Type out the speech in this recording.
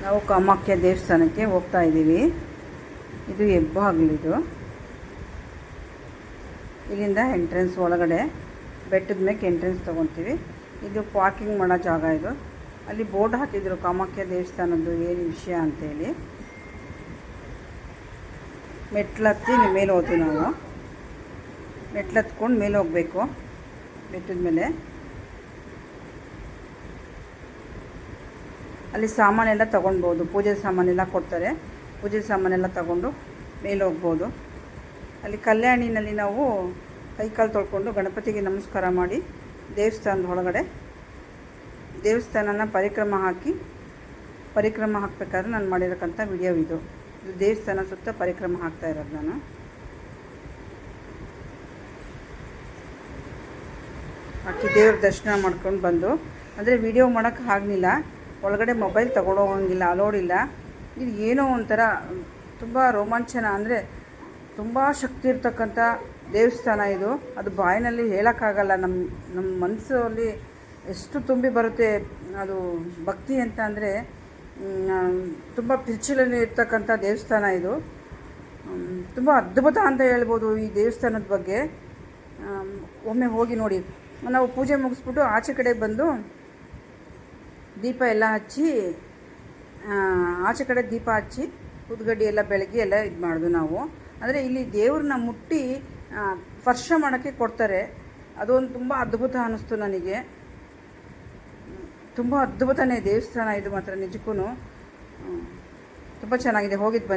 ನಾವು ಕಾಮಾಖ್ಯ ದೇವಸ್ಥಾನಕ್ಕೆ ಹೋಗ್ತಾ ಇದ್ದೀವಿ. ಇದು ಹೆಬ್ಬಾಗಿಲಿದು. ಇಲ್ಲಿಂದ ಎಂಟ್ರೆನ್ಸ್ ಒಳಗಡೆ ಬೆಟ್ಟದ ಮೇಲೆ ಎಂಟ್ರೆನ್ಸ್ ತೊಗೊತೀವಿ. ಇದು ಪಾರ್ಕಿಂಗ್ ಮಾಡೋ ಜಾಗ. ಇದು ಅಲ್ಲಿ ಬೋರ್ಡ್ ಹಾಕಿದ್ರು ಕಾಮಾಖ್ಯ ದೇವಸ್ಥಾನದ್ದು ಏನು ವಿಷಯ ಅಂತೇಳಿ. ಮೆಟ್ಲತ್ತಿ ಮೇಲೆ ಹೋದ್ವಿ ನಾವು. ಮೆಟ್ಲತ್ಕೊಂಡು ಮೇಲೆ ಹೋಗಬೇಕು ಬೆಟ್ಟದ ಮೇಲೆ. ಅಲ್ಲಿ ಸಾಮಾನೆಲ್ಲ ತೊಗೊಳ್ಬೋದು. ಪೂಜೆ ಸಾಮಾನೆಲ್ಲ ಕೊಡ್ತಾರೆ. ಪೂಜೆ ಸಾಮಾನೆಲ್ಲ ತಗೊಂಡು ಮೇಲೆ ಹೋಗ್ಬೋದು. ಅಲ್ಲಿ ಕಲ್ಯಾಣಿನಲ್ಲಿ ನಾವು ಕೈಕಾಲು ತೊಳ್ಕೊಂಡು ಗಣಪತಿಗೆ ನಮಸ್ಕಾರ ಮಾಡಿ ದೇವಸ್ಥಾನದ ಒಳಗಡೆ ದೇವಸ್ಥಾನನ ಪರಿಕ್ರಮ ಹಾಕಬೇಕಾದ್ರೆ ನಾನು ಮಾಡಿರೋಕ್ಕಂಥ ವಿಡಿಯೋ ಇದು ದೇವಸ್ಥಾನ ಸುತ್ತ ಪರಿಕ್ರಮ ಹಾಕ್ತಾ ಇರೋದು ನಾನು. ಹಾಕಿ ದೇವ್ರ ದರ್ಶನ ಮಾಡ್ಕೊಂಡು ಬಂದು, ಅಂದರೆ ವಿಡಿಯೋ ಮಾಡೋಕ್ಕೆ ಆಗಲಿಲ್ಲ, ಒಳಗಡೆ ಮೊಬೈಲ್ ತಗೊಂಡೋಗಂಗಿಲ್ಲ, ಅಲೋಡಿಲ್ಲ. ಇದು ಏನೋ ಒಂಥರ ತುಂಬ ರೋಮಾಂಚನ, ಅಂದರೆ ತುಂಬ ಶಕ್ತಿ ಇರ್ತಕ್ಕಂಥ ದೇವಸ್ಥಾನ ಇದು. ಅದು ಬಾಯಿನಲ್ಲಿ ಹೇಳೋಕ್ಕಾಗಲ್ಲ. ನಮ್ಮ ಮನಸ್ಸಲ್ಲಿ ಎಷ್ಟು ತುಂಬಿ ಬರುತ್ತೆ ಅದು ಭಕ್ತಿ ಅಂತ. ಅಂದರೆ ತುಂಬ ಪಿರ್ಚಿಲಲ್ಲಿ ಇರ್ತಕ್ಕಂಥ ದೇವಸ್ಥಾನ ಇದು. ತುಂಬ ಅದ್ಭುತ ಅಂತ ಹೇಳ್ಬೋದು ಈ ದೇವಸ್ಥಾನದ ಬಗ್ಗೆ. ಒಮ್ಮೆ ಹೋಗಿ ನೋಡಿ. ನಾವು ಪೂಜೆ ಮುಗಿಸ್ಬಿಟ್ಟು ಆಚೆ ಕಡೆ ಬಂದು ದೀಪ ಎಲ್ಲ ಹಚ್ಚಿ, ಆಚೆ ಕಡೆ ದೀಪ ಹಚ್ಚಿ ಉದ್ಗಡ್ಡಿ ಎಲ್ಲ ಬೆಳಗ್ಗೆ ಎಲ್ಲ ಇದು ಮಾಡೋದು ನಾವು. ಅಂದರೆ ಇಲ್ಲಿ ದೇವ್ರನ್ನ ಮುಟ್ಟಿ ಸ್ಪರ್ಶ ಮಾಡೋಕ್ಕೆ ಕೊಡ್ತಾರೆ. ಅದೊಂದು ತುಂಬ ಅದ್ಭುತ ಅನ್ನಿಸ್ತು ನನಗೆ. ತುಂಬ ಅದ್ಭುತನೇ ದೇವಸ್ಥಾನ ಇದು ಮಾತ್ರ, ನಿಜಕ್ಕೂ ತುಂಬ ಚೆನ್ನಾಗಿದೆ. ಹೋಗಿದ್ದು ಬನ್ನಿ.